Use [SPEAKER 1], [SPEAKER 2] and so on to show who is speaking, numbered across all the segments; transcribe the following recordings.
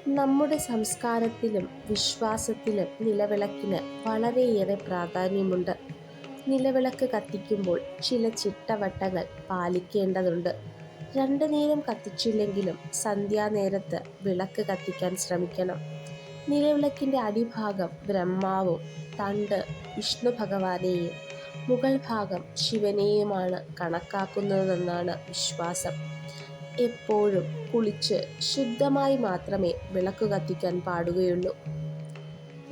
[SPEAKER 1] നമ്മുടെ സംസ്കാരത്തിലും വിശ്വാസത്തിലും നിലവിളക്കിന് വളരെയേറെ പ്രാധാന്യമുണ്ട്. നിലവിളക്ക് കത്തിക്കുമ്പോൾ ചില ചിട്ടവട്ടങ്ങൾ പാലിക്കേണ്ടതുണ്ട്. രണ്ടു നേരം കത്തിച്ചില്ലെങ്കിലും സന്ധ്യാനേരത്ത് വിളക്ക് കത്തിക്കാൻ ശ്രമിക്കണം. നിലവിളക്കിൻ്റെ അടിഭാഗം ബ്രഹ്മാവും തണ്ട് വിഷ്ണു ഭഗവാനെയും മുകൾ ഭാഗം ശിവനെയുമാണ് കണക്കാക്കുന്നതെന്നാണ് വിശ്വാസം. എപ്പോഴും കുളിച്ച് ശുദ്ധമായി മാത്രമേ വിളക്ക് കത്തിക്കാൻ പാടുകയുള്ളൂ.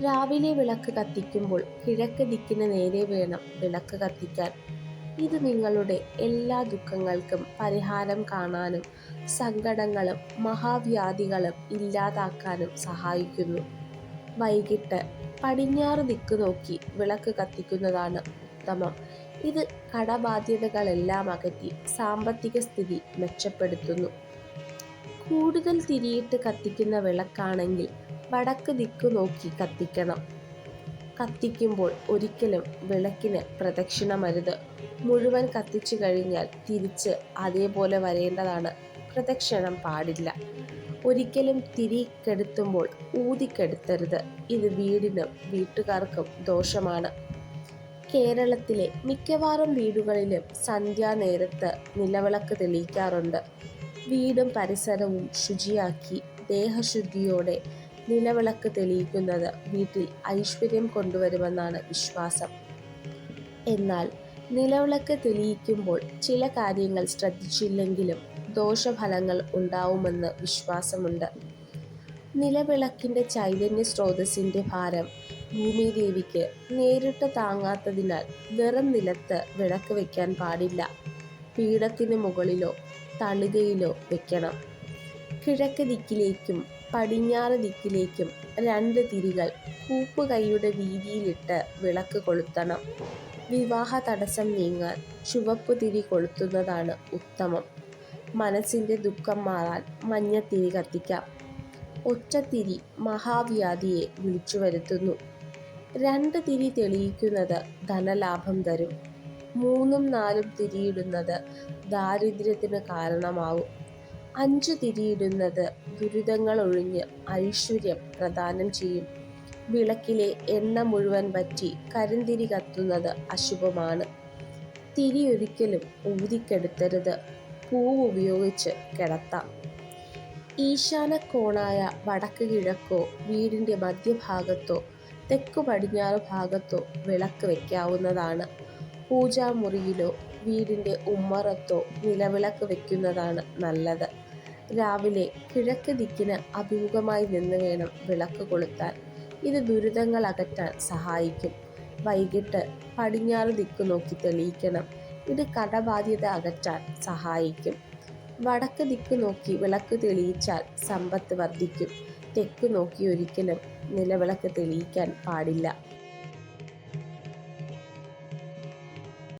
[SPEAKER 1] രാവിലെ വിളക്ക് കത്തിക്കുമ്പോൾ കിഴക്ക് ദിക്കിന് നേരെ വേണം വിളക്ക് കത്തിക്കാൻ. ഇത് നിങ്ങളുടെ എല്ലാ ദുഃഖങ്ങൾക്കും പരിഹാരം കാണാനും സങ്കടങ്ങളും മഹാവ്യാധികളും ഇല്ലാതാക്കാനും സഹായിക്കുന്നു. വൈകിട്ട് പടിഞ്ഞാറ് ദിക്ക് നോക്കി വിളക്ക് കത്തിക്കുന്നതാണ് ഉത്തമം. ഇത് കടബാധ്യതകളെല്ലാം അകറ്റി സാമ്പത്തിക സ്ഥിതി മെച്ചപ്പെടുത്തുന്നു. കൂടുതൽ തിരിയിട്ട് കത്തിക്കുന്ന വിളക്കാണെങ്കിൽ വടക്ക് ദിക്ക് നോക്കി കത്തിക്കണം. കത്തിക്കുമ്പോൾ ഒരിക്കലും വിളക്കിന് പ്രദക്ഷിണമരുത്. മുഴുവൻ കത്തിച്ചു കഴിഞ്ഞാൽ തിരിച്ച് അതേപോലെ വരേണ്ടതാണ്. പ്രദക്ഷിണം പാടില്ല. ഒരിക്കലും തിരി കെടുത്തുമ്പോൾ ഊതിക്കെടുത്തരുത്. ഇത് വീടിനും വീട്ടുകാർക്കും ദോഷമാണ്. കേരളത്തിലെ മിക്കവാറും വീടുകളിലും സന്ധ്യാനേരത്ത് നിലവിളക്ക് തെളിയിക്കാറുണ്ട്. വീടും പരിസരവും ശുചിയാക്കി ദേഹശുദ്ധിയോടെ നിലവിളക്ക് തെളിയിക്കുന്നത് വീട്ടിൽ ഐശ്വര്യം കൊണ്ടുവരുമെന്നാണ് വിശ്വാസം. എന്നാൽ നിലവിളക്ക് തെളിയിക്കുമ്പോൾ ചില കാര്യങ്ങൾ ശ്രദ്ധിച്ചില്ലെങ്കിലും ദോഷഫലങ്ങൾ ഉണ്ടാവുമെന്ന് വിശ്വാസമുണ്ട്. നിലവിളക്കിൻ്റെ ചൈതന്യ സ്രോതസ്സിൻ്റെ ഭാരം ഭൂമിദേവിക്ക് നേരിട്ട് താങ്ങാത്തതിനാൽ വെറും നിലത്ത് വിളക്ക് വയ്ക്കാൻ പാടില്ല. പീഠത്തിന് മുകളിലോ തളികയിലോ വയ്ക്കണം. കിഴക്ക് ദിക്കിലേക്കും പടിഞ്ഞാറ് ദിക്കിലേക്കും 2 തിരികൾ കൂപ്പുകൈയുടെ വീതിയിലിട്ട് വിളക്ക് കൊളുത്തണം. വിവാഹ തടസ്സം നീങ്ങാൻ ചുവപ്പ് തിരി കൊളുത്തുന്നതാണ് ഉത്തമം. മനസ്സിൻ്റെ ദുഃഖം മാറാൻ മഞ്ഞത്തിരി കത്തിക്കാം. ഒറ്റത്തിരി മഹാവ്യാധിയെ വിളിച്ചു വരുത്തുന്നു. 2 തിരി തെളിയിക്കുന്നത് ധനലാഭം തരും. 3ഉം 4ഉം തിരിയിടുന്നത് ദാരിദ്ര്യത്തിന് കാരണമാവും. 5 തിരിയിടുന്നത് ദുരിതങ്ങൾ ഒഴിഞ്ഞ് ഐശ്വര്യം പ്രദാനം ചെയ്യും. വിളക്കിലെ എണ്ണ മുഴുവൻ വറ്റി കരിന്തിരി കത്തുന്നത് അശുഭമാണ്. തിരി ഒരിക്കലും ഊതിക്കെടുത്തരുത്. പൂവ് ഉപയോഗിച്ച് കിടത്താം. ഈശാനക്കോണായ വടക്ക് കിഴക്കോ വീടിൻ്റെ മധ്യഭാഗത്തോ തെക്കു പടിഞ്ഞാറ് ഭാഗത്തോ വിളക്ക് വയ്ക്കാവുന്നതാണ്. പൂജാമുറിയിലോ വീടിൻ്റെ ഉമ്മറത്തോ നിലവിളക്ക് വയ്ക്കുന്നതാണ് നല്ലത്. രാവിലെ കിഴക്ക് ദിക്കിന് അഭിമുഖമായി നിന്ന് വേണം വിളക്ക് കൊളുത്താൻ. ഇത് ദുരിതങ്ങൾ അകറ്റാൻ സഹായിക്കും. വൈകിട്ട് പടിഞ്ഞാറ് ദിക്ക് നോക്കി തെളിയിക്കണം. ഇത് കടബാധ്യത അകറ്റാൻ സഹായിക്കും. വടക്ക് ദിക്ക് നോക്കി വിളക്ക് തെളിയിച്ചാൽ സമ്പത്ത് വർദ്ധിക്കും. തെക്ക് നോക്കി ഒരിക്കലും നിലവിളക്ക് തെളിയിക്കാൻ പാടില്ല.